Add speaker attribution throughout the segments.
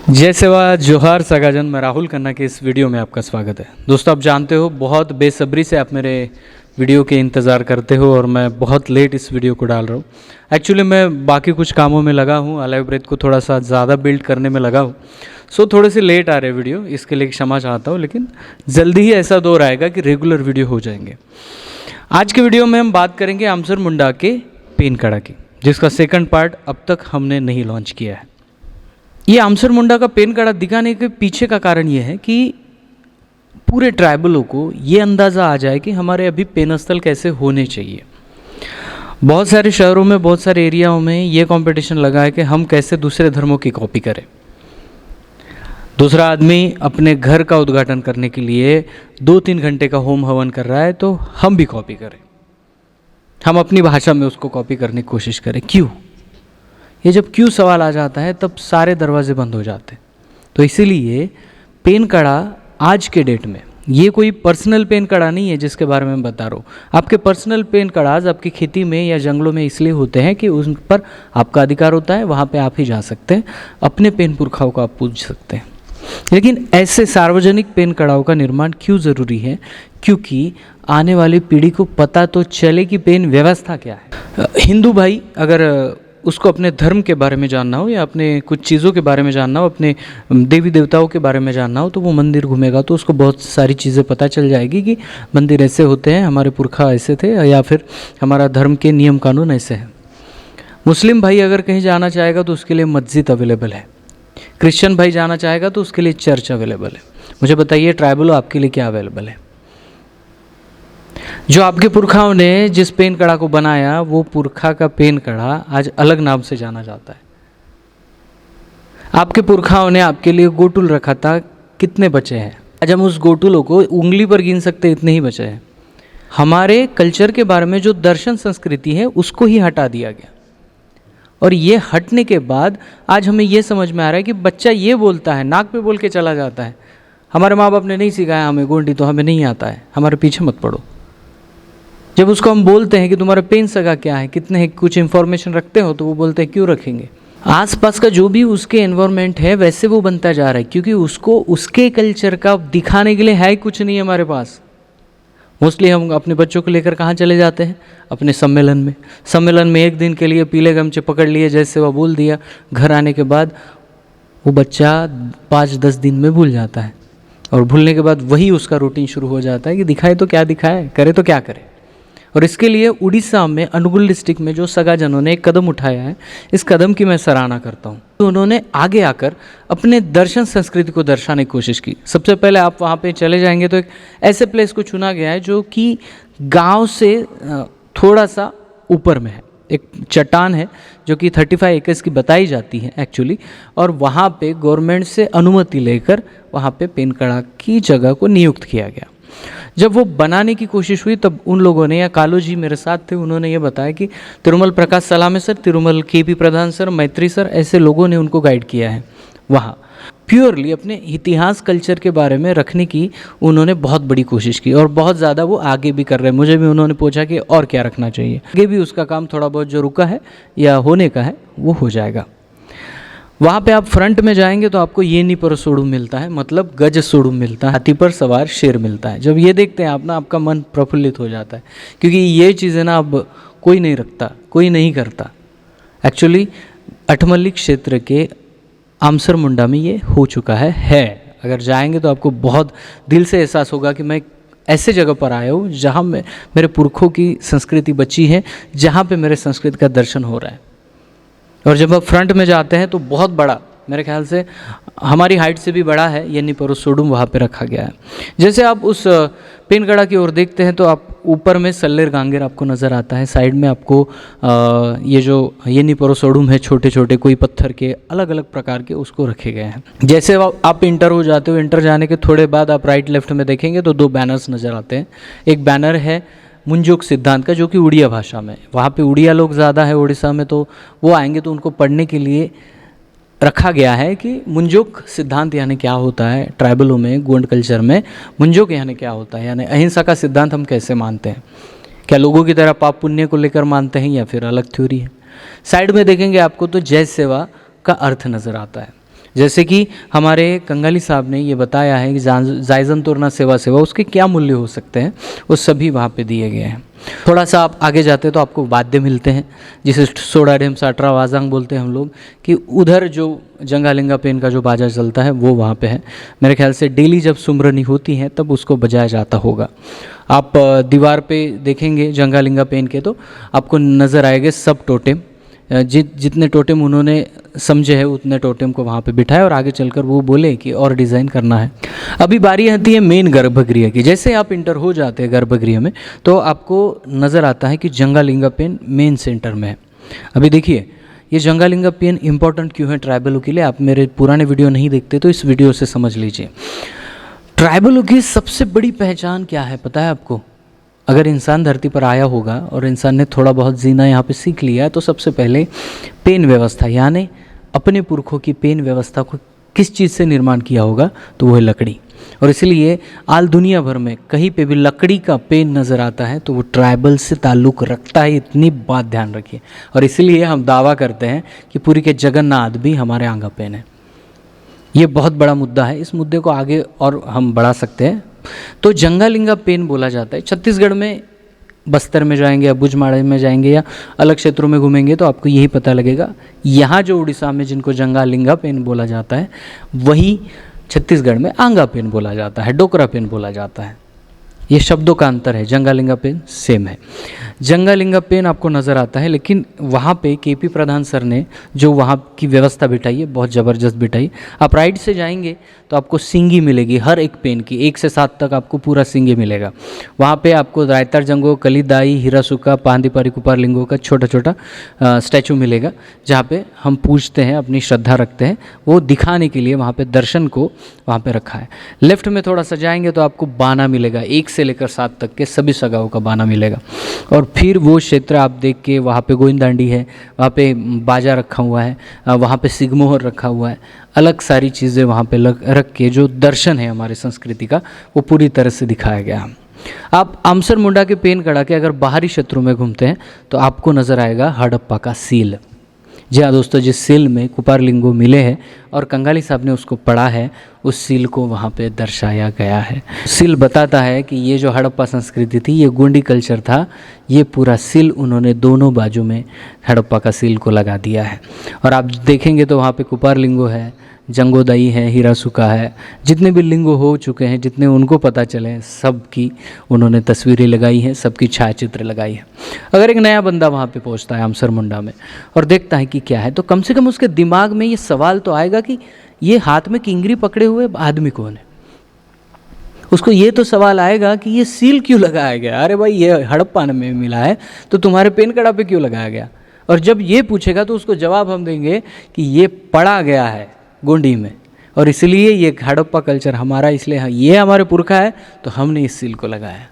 Speaker 1: जय सेवा जोहार सगाजन। मैं राहुल खन्ना के इस वीडियो में आपका स्वागत है। दोस्तों, आप जानते हो बहुत बेसब्री से आप मेरे वीडियो के इंतज़ार करते हो और मैं बहुत लेट इस वीडियो को डाल रहा हूँ। एक्चुअली मैं बाकी कुछ कामों में लगा हूँ, अलाइव ब्रेथ को थोड़ा सा ज़्यादा बिल्ड करने में लगा हूँ, सो थोड़े से लेट आ रहे वीडियो, इसके लिए क्षमा चाहता हूँ। लेकिन जल्दी ही ऐसा दौर आएगा कि रेगुलर वीडियो हो जाएंगे। आज के वीडियो में हम बात करेंगे आमसर मुंडा के पेन कड़ा की, जिसका सेकंड पार्ट अब तक हमने नहीं लॉन्च किया है। ये आमसर मुंडा का पेन कड़ा दिखाने के पीछे का कारण ये है कि पूरे ट्राइबलों को ये अंदाज़ा आ जाए कि हमारे अभी पेन स्थल कैसे होने चाहिए। बहुत सारे शहरों में, बहुत सारे एरियाओं में ये कंपटीशन लगा है कि हम कैसे दूसरे धर्मों की कॉपी करें। दूसरा आदमी अपने घर का उद्घाटन करने के लिए 2-3 घंटे का होम हवन कर रहा है, तो हम भी कॉपी करें, हम अपनी भाषा में उसको कॉपी करने की कोशिश करें। क्यों? ये जब क्यों सवाल आ जाता है तब सारे दरवाजे बंद हो जाते हैं। तो इसीलिए पेन कड़ा आज के डेट में ये कोई पर्सनल पेन कड़ा नहीं है जिसके बारे में मैं बता रहा हूँ। आपके पर्सनल पेन कड़ाज आपकी खेती में या जंगलों में इसलिए होते हैं कि उन पर आपका अधिकार होता है, वहाँ पे आप ही जा सकते हैं, अपने पेन पुरखाओं को आप पूछ सकते हैं। लेकिन ऐसे सार्वजनिक पेन कड़ाओं का निर्माण क्यों ज़रूरी है? क्योंकि आने वाली पीढ़ी को पता तो चले कि पेन व्यवस्था क्या है। हिंदू भाई अगर उसको अपने धर्म के बारे में जानना हो या अपने कुछ चीज़ों के बारे में जानना हो, अपने देवी देवताओं के बारे में जानना हो, तो वो मंदिर घूमेगा तो उसको बहुत सारी चीज़ें पता चल जाएगी कि मंदिर ऐसे होते हैं, हमारे पुरखा ऐसे थे, या फिर हमारा धर्म के नियम कानून ऐसे हैं। मुस्लिम भाई अगर कहीं जाना चाहेगा तो उसके लिए मस्जिद अवेलेबल है। क्रिश्चियन भाई जाना चाहेगा तो उसके लिए चर्च अवेलेबल है। मुझे बताइए ट्राइबलों आपके लिए क्या अवेलेबल है? जो आपके पुरखाओं ने जिस पेन कड़ा को बनाया, वो पुरखा का पेन कड़ा आज अलग नाम से जाना जाता है। आपके पुरखाओं ने आपके लिए गोटुल रखा था, कितने बचे हैं? आज हम उस गोटुलों को उंगली पर गिन सकते, इतने ही बचे हैं। हमारे कल्चर के बारे में जो दर्शन संस्कृति है उसको ही हटा दिया गया, और ये हटने के बाद आज हमें ये समझ में आ रहा है कि बच्चा ये बोलता है, नाक पे बोल के चला जाता है, हमारे माँ बाप ने नहीं सिखाया हमें गोंडी, तो हमें नहीं आता है, हमारे पीछे मत पड़ो। जब उसको हम बोलते हैं कि तुम्हारा पेन सगा क्या है, कितने है, कुछ इन्फॉर्मेशन रखते हो, तो वो बोलते हैं क्यों रखेंगे। आसपास का जो भी उसके एनवायरनमेंट है वैसे वो बनता जा रहा है, क्योंकि उसको उसके कल्चर का दिखाने के लिए है कुछ नहीं हमारे पास। मोस्टली हम अपने बच्चों को लेकर कहाँ चले जाते हैं? अपने सम्मेलन में एक दिन के लिए पीले गमछे पकड़ लिए, जैसे वह बोल दिया, घर आने के बाद वो बच्चा 5-10 दिन में भूल जाता है, और भूलने के बाद वही उसका रूटीन शुरू हो जाता है कि दिखाए तो क्या दिखाए, करे तो क्या करे। और इसके लिए उड़ीसा में अनुगुल डिस्ट्रिक्ट में जो सगाजनों ने एक कदम उठाया है, इस कदम की मैं सराहना करता हूँ। तो उन्होंने आगे आकर अपने दर्शन संस्कृति को दर्शाने की कोशिश की। सबसे पहले आप वहाँ पे चले जाएंगे तो एक ऐसे प्लेस को चुना गया है जो कि गांव से थोड़ा सा ऊपर में है। एक चट्टान है जो कि 35 एकड़ की बताई जाती है एक्चुअली, और वहाँ पे गवर्नमेंट से अनुमति लेकर वहाँ पे पेन कड़ा की जगह को नियुक्त किया गया। जब वो बनाने की कोशिश हुई तब उन लोगों ने, या कालो जी मेरे साथ थे, उन्होंने ये बताया कि तिरुमल प्रकाश सलामे सर, तिरुमल केपी प्रधान सर, मैत्री सर, ऐसे लोगों ने उनको गाइड किया है। वहाँ प्योरली अपने इतिहास कल्चर के बारे में रखने की उन्होंने बहुत बड़ी कोशिश की, और बहुत ज़्यादा वो आगे भी कर रहे हैं। मुझे भी उन्होंने पूछा कि और क्या रखना चाहिए, आगे भी उसका काम थोड़ा बहुत जो रुका है या होने का है वो हो जाएगा। वहाँ पे आप फ्रंट में जाएंगे तो आपको ये नहीं पर सोड़ू मिलता है, मतलब गज सोड़ू मिलता है, हाथी पर सवार शेर मिलता है। जब ये देखते हैं आप ना, आपका मन प्रफुल्लित हो जाता है, क्योंकि ये चीज़ें ना अब कोई नहीं रखता, कोई नहीं करता। एक्चुअली अठमल्ली क्षेत्र के आमसर मुंडा में ये हो चुका है। अगर जाएंगे तो आपको बहुत दिल से एहसास होगा कि मैं ऐसे जगह पर आया हूँ जहाँ मेरे पुरखों की संस्कृति बची है, जहाँ पे मेरे संस्कृति का दर्शन हो रहा है। और जब आप फ्रंट में जाते हैं तो बहुत बड़ा, मेरे ख्याल से हमारी हाइट से भी बड़ा है, ये निपरोसोडुम वहाँ पे रखा गया है। जैसे आप उस पेन कड़ा की ओर देखते हैं तो आप ऊपर में सल्लेर गांगेर आपको नज़र आता है, साइड में आपको ये जो ये निपरोसोडुम है, छोटे छोटे कोई पत्थर के अलग अलग प्रकार के उसको रखे गए हैं। जैसे आप इंटर हो जाते हो, इंटर जाने के थोड़े बाद आप राइट लेफ्ट में देखेंगे तो 2 बैनर्स नज़र आते हैं। एक बैनर है मुंजोक सिद्धांत का, जो कि उड़िया भाषा में, वहाँ पे उड़िया लोग ज़्यादा है उड़ीसा में, तो वो आएंगे तो उनको पढ़ने के लिए रखा गया है कि मुंजोक सिद्धांत यानी क्या होता है। ट्राइबलों में, गोंड कल्चर में मुंजोक यानी क्या होता है, यानी अहिंसा का सिद्धांत हम कैसे मानते हैं, क्या लोगों की तरह पाप पुण्य को लेकर मानते हैं या फिर अलग थ्योरी है। साइड में देखेंगे आपको तो जय सेवा का अर्थ नज़र आता है। जैसे कि हमारे कंगाली साहब ने ये बताया है कि जायज़न तोरना सेवा सेवा उसके क्या मूल्य हो सकते हैं, वो सभी वहाँ पे दिए गए हैं। थोड़ा सा आप आगे जाते हैं तो आपको वाद्य मिलते हैं, जिसे सोडा ढेम साटरा वाजांग बोलते हैं हम लोग, कि उधर जो जंगालिंगा पेन का जो बाजा चलता है वो वहाँ पे है। मेरे ख्याल से डेली जब सुमरनी होती है तब उसको बजाया जाता होगा। आप दीवार पे देखेंगे जंगालिंगा पेन के तो आपको नज़र आएंगे सब टोटेम, जितने टोटेम उन्होंने समझे हैं उतने टोटेम को वहाँ पे बिठाए और आगे चलकर वो बोले कि और डिज़ाइन करना है। अभी बारी आती है मेन गर्भगृह की। जैसे आप इंटर हो जाते हैं गर्भगृह में तो आपको नज़र आता है कि जंगालिंगा पेन मेन सेंटर में है। अभी देखिए ये जंगालिंगा पेन इंपॉर्टेंट क्यों है ट्राइबलों के लिए, आप मेरे पुराने वीडियो नहीं देखते तो इस वीडियो से समझ लीजिए। ट्राइबलों की सबसे बड़ी पहचान क्या है पता है आपको? अगर इंसान धरती पर आया होगा और इंसान ने थोड़ा बहुत जीना यहाँ पे सीख लिया तो सबसे पहले पेन व्यवस्था, यानी अपने पुरखों की पेन व्यवस्था को किस चीज़ से निर्माण किया होगा तो वो है लकड़ी। और इसलिए आल दुनिया भर में कहीं पे भी लकड़ी का पेन नज़र आता है तो वो ट्राइबल से ताल्लुक़ रखता है, इतनी बात ध्यान रखिए। और इसलिए हम दावा करते हैं कि पूरी के जगन्नाथ भी हमारे आंगा पेन है। ये बहुत बड़ा मुद्दा है, इस मुद्दे को आगे और हम बढ़ा सकते हैं। तो जंगालिंगा पेन बोला जाता है। छत्तीसगढ़ में बस्तर में जाएंगे या बुजमाड़े में जाएंगे या अलग क्षेत्रों में घूमेंगे तो आपको यही पता लगेगा। यहाँ जो उड़ीसा में जिनको जंगालिंगा पेन बोला जाता है वही छत्तीसगढ़ में आंगा पेन बोला जाता है, डोकरा पेन बोला जाता है। ये शब्दों का अंतर है, जंगालिंगा पेन सेम है। जंगालिंगा पेन आपको नज़र आता है, लेकिन वहाँ पे केपी प्रधान सर ने जो वहाँ की व्यवस्था बिठाई है बहुत ज़बरदस्त बिठाई। आप राइट से जाएंगे तो आपको सिंगी मिलेगी हर एक पेन की, 1 से 7 तक आपको पूरा सिंगी मिलेगा। वहाँ पे आपको रायतर जंगो, कलीदाई, हीरासुका, पांदीपारी, कुपारलिंगो का छोटा छोटा स्टैचू मिलेगा, जहाँ पे हम पूछते हैं, अपनी श्रद्धा रखते हैं। वो दिखाने के लिए वहाँ पे दर्शन को वहाँ पे रखा है। लेफ्ट में थोड़ा सा जाएंगे तो आपको बाना मिलेगा, 1 से लेकर 7 तक के सभी सगाओं का बाना मिलेगा। और फिर वो क्षेत्र आप देख के वहाँ पे गोविंदांडी है, वहाँ पे बाजा रखा हुआ है, वहाँ पे सिगमोहर रखा हुआ है, अलग सारी चीज़ें वहाँ पे रख के जो दर्शन है हमारी संस्कृति का वो पूरी तरह से दिखाया गया। आप आमसर मुंडा के पेन कड़ा के अगर बाहरी क्षेत्रों में घूमते हैं तो आपको नज़र आएगा हड़प्पा का सील। जी हाँ दोस्तों, जिस सील में कुपारलिंगो मिले हैं और कंगाली साहब ने उसको पढ़ा है, उस सील को वहाँ पे दर्शाया गया है। सील बताता है कि ये जो हड़प्पा संस्कृति थी, ये गोंडी कल्चर था, ये पूरा सील उन्होंने दोनों बाजू में हड़प्पा का सील को लगा दिया है। और आप देखेंगे तो वहाँ पे कुपारलिंगो है, जंगोदाई है, हीरासुका है, जितने भी लिंगो हो चुके हैं, जितने उनको पता चले, सब की उन्होंने तस्वीरें लगाई हैं, सबकी छायाचित्र लगाई है। अगर एक नया बंदा वहाँ पे पहुँचता है आमसर मुंडा में और देखता है कि क्या है, तो कम से कम उसके दिमाग में ये सवाल तो आएगा कि ये हाथ में किंगरी पकड़े हुए आदमी कौन है। उसको ये तो सवाल आएगा कि ये सील क्यों लगाया गया। अरे भाई, ये हड़प्पा में मिला है तो तुम्हारे पेन कड़ा पे क्यों लगाया गया। और जब ये पूछेगा तो उसको जवाब हम देंगे कि ये पढ़ा गया है गोंडी में और इसलिए ये हड़प्पा कल्चर हमारा, इसलिए ये हमारे पुरखा है तो हमने इस सील को लगाया।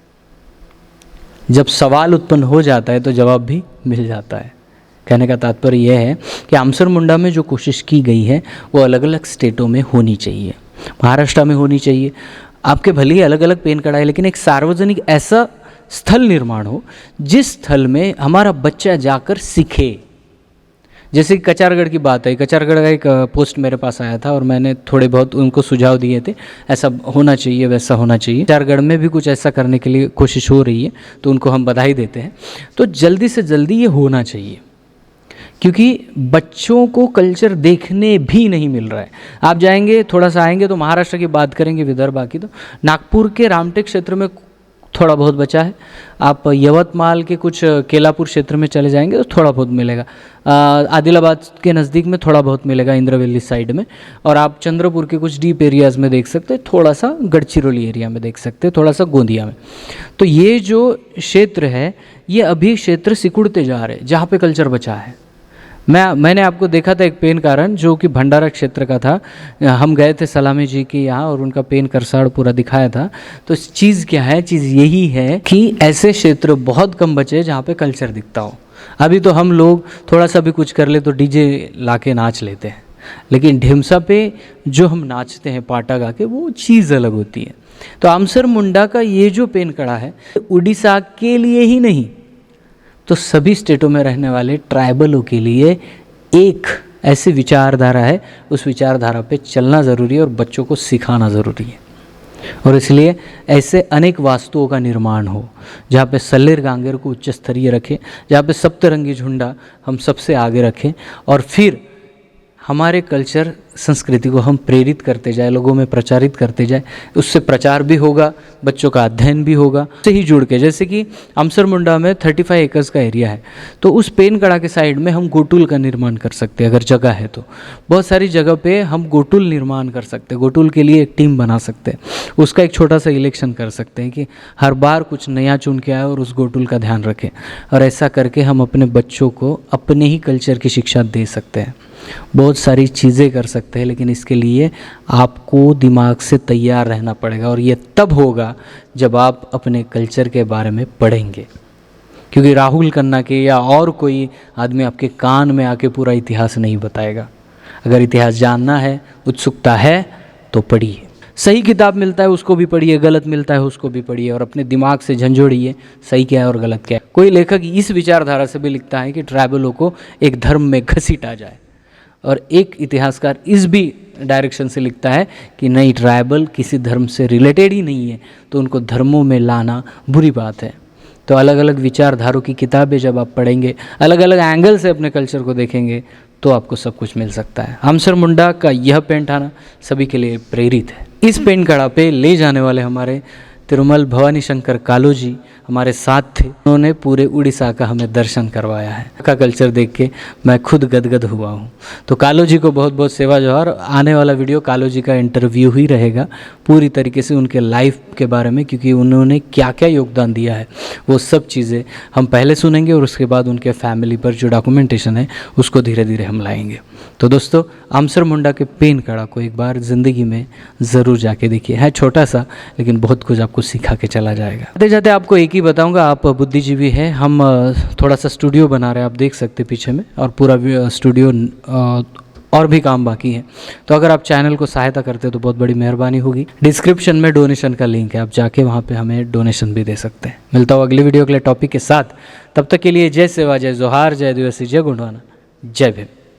Speaker 1: जब सवाल उत्पन्न हो जाता है तो जवाब भी मिल जाता है। कहने का तात्पर्य यह है कि आमसर मुंडा में जो कोशिश की गई है वो अलग अलग स्टेटों में होनी चाहिए। महाराष्ट्र में होनी चाहिए, आपके भले ही अलग अलग पेन कड़ा है, लेकिन एक सार्वजनिक ऐसा स्थल निर्माण हो जिस स्थल में हमारा बच्चा जाकर सीखे। जैसे कि कचारगढ़ की बात है, कचारगढ़ का एक पोस्ट मेरे पास आया था और मैंने थोड़े बहुत उनको सुझाव दिए थे, ऐसा होना चाहिए, वैसा होना चाहिए। कचारगढ़ में भी कुछ ऐसा करने के लिए कोशिश हो रही है तो उनको हम बधाई देते हैं। तो जल्दी से जल्दी ये होना चाहिए, क्योंकि बच्चों को कल्चर देखने भी नहीं मिल रहा है। आप जाएंगे, थोड़ा सा आएंगे तो महाराष्ट्र की बात करेंगे, विदर्भ की, तो नागपुर के रामटेक क्षेत्र में थोड़ा बहुत बचा है। आप यवतमाल के कुछ केलापुर क्षेत्र में चले जाएंगे तो थोड़ा बहुत मिलेगा। आदिलाबाद के नज़दीक में थोड़ा बहुत मिलेगा, इंद्रवेली साइड में। और आप चंद्रपुर के कुछ डीप एरियाज़ में देख सकते हैं, थोड़ा सा गढ़चिरौली एरिया में देख सकते हैं, थोड़ा सा गोंदिया में। तो ये जो क्षेत्र है ये अभी क्षेत्र सिकुड़ते जा रहे हैं जहाँ पे कल्चर बचा है। मैंने आपको देखा था एक पेन कारण जो कि भंडारा क्षेत्र का था। हम गए थे सलामी जी के यहाँ और उनका पेन करसाड़ पूरा दिखाया था। तो चीज़ क्या है, चीज़ यही है कि ऐसे क्षेत्र बहुत कम बचे जहाँ पे कल्चर दिखता हो। अभी तो हम लोग थोड़ा सा भी कुछ कर ले तो डीजे ला के नाच लेते हैं, लेकिन ढिमसा पे जो हम नाचते हैं पाटा गा के, वो चीज़ अलग होती है। तो आमसर मुंडा का ये जो पेन कड़ा है उड़ीसा के लिए ही नहीं तो सभी स्टेटों में रहने वाले ट्राइबलों के लिए एक ऐसी विचारधारा है, उस विचारधारा पे चलना ज़रूरी है और बच्चों को सिखाना ज़रूरी है। और इसलिए ऐसे अनेक वास्तुओं का निर्माण हो जहाँ पे सल्लेर गांगेर को उच्च स्तरीय रखें, जहाँ पे सप्तरंगी झुंडा हम सबसे आगे रखें और फिर हमारे कल्चर संस्कृति को हम प्रेरित करते जाए, लोगों में प्रचारित करते जाए। उससे प्रचार भी होगा, बच्चों का अध्ययन भी होगा, उससे ही जुड़ के। जैसे कि अमसर मुंडा में 35 एकर्स का एरिया है, तो उस पेनकड़ा के साइड में हम गोटुल का निर्माण कर सकते हैं अगर जगह है तो। बहुत सारी जगह पे हम गोटुल निर्माण कर सकते हैं, गोटुल के लिए एक टीम बना सकते हैं, उसका एक छोटा सा इलेक्शन कर सकते हैं कि हर बार कुछ नया चुन के आए और उस गोटुल का ध्यान रखें। और ऐसा करके हम अपने बच्चों को अपने ही कल्चर की शिक्षा दे सकते हैं। बहुत सारी चीज़ें कर सकते हैं, लेकिन इसके लिए आपको दिमाग से तैयार रहना पड़ेगा। और ये तब होगा जब आप अपने कल्चर के बारे में पढ़ेंगे, क्योंकि राहुल खन्ना के या और कोई आदमी आपके कान में आके पूरा इतिहास नहीं बताएगा। अगर इतिहास जानना है, उत्सुकता है, तो पढ़िए। सही किताब मिलता है उसको भी पढ़िए, गलत मिलता है उसको भी पढ़िए और अपने दिमाग से झंझोड़िए सही क्या है और गलत क्या है। कोई लेखक इस विचारधारा से भी लिखता है कि ट्राइबलों को एक धर्म में घसीटा जाए, और एक इतिहासकार इस भी डायरेक्शन से लिखता है कि नहीं, ट्राइबल किसी धर्म से रिलेटेड ही नहीं है, तो उनको धर्मों में लाना बुरी बात है। तो अलग अलग विचारधारों की किताबें जब आप पढ़ेंगे, अलग अलग एंगल से अपने कल्चर को देखेंगे, तो आपको सब कुछ मिल सकता है। अमसर मुंडा का यह पेंटाना सभी के लिए प्रेरित है। इस पेंटकड़ा पे ले जाने वाले हमारे तिरुमल भवानी शंकर कालो जी हमारे साथ थे। उन्होंने पूरे उड़ीसा का हमें दर्शन करवाया है। का कल्चर देख के मैं खुद गदगद हुआ हूँ। तो कालो जी को बहुत बहुत सेवा जोहार। आने वाला वीडियो कालो जी का इंटरव्यू ही रहेगा, पूरी तरीके से उनके लाइफ के बारे में, क्योंकि उन्होंने क्या क्या योगदान दिया है वो सब चीज़ें हम पहले सुनेंगे और उसके बाद उनके फैमिली पर जो डॉक्यूमेंटेशन है उसको धीरे धीरे हम लाएंगे। तो दोस्तों, अमसर मुंडा के पेनकड़ा को एक बार ज़िंदगी में ज़रूर जाके देखिए। है छोटा सा, लेकिन बहुत कुछ आपको सिखा के चला जाएगा। जाते जाते आपको एक ही बताऊंगा, आप बुद्धिजीवी हैं, हम थोड़ा सा स्टूडियो बना रहे हैं, आप देख सकते पीछे में, और पूरा स्टूडियो और भी काम बाकी है। तो अगर आप चैनल को सहायता करते तो बहुत बड़ी मेहरबानी होगी। डिस्क्रिप्शन में डोनेशन का लिंक है, आप जाके वहाँ पे हमें डोनेशन भी दे सकते हैं। मिलता हूँ अगली वीडियो के लिए टॉपिक के साथ। तब तक के लिए जय सेवा, जय जोहार, जय आदिवासी, जय गोंडवाना, जय भीम।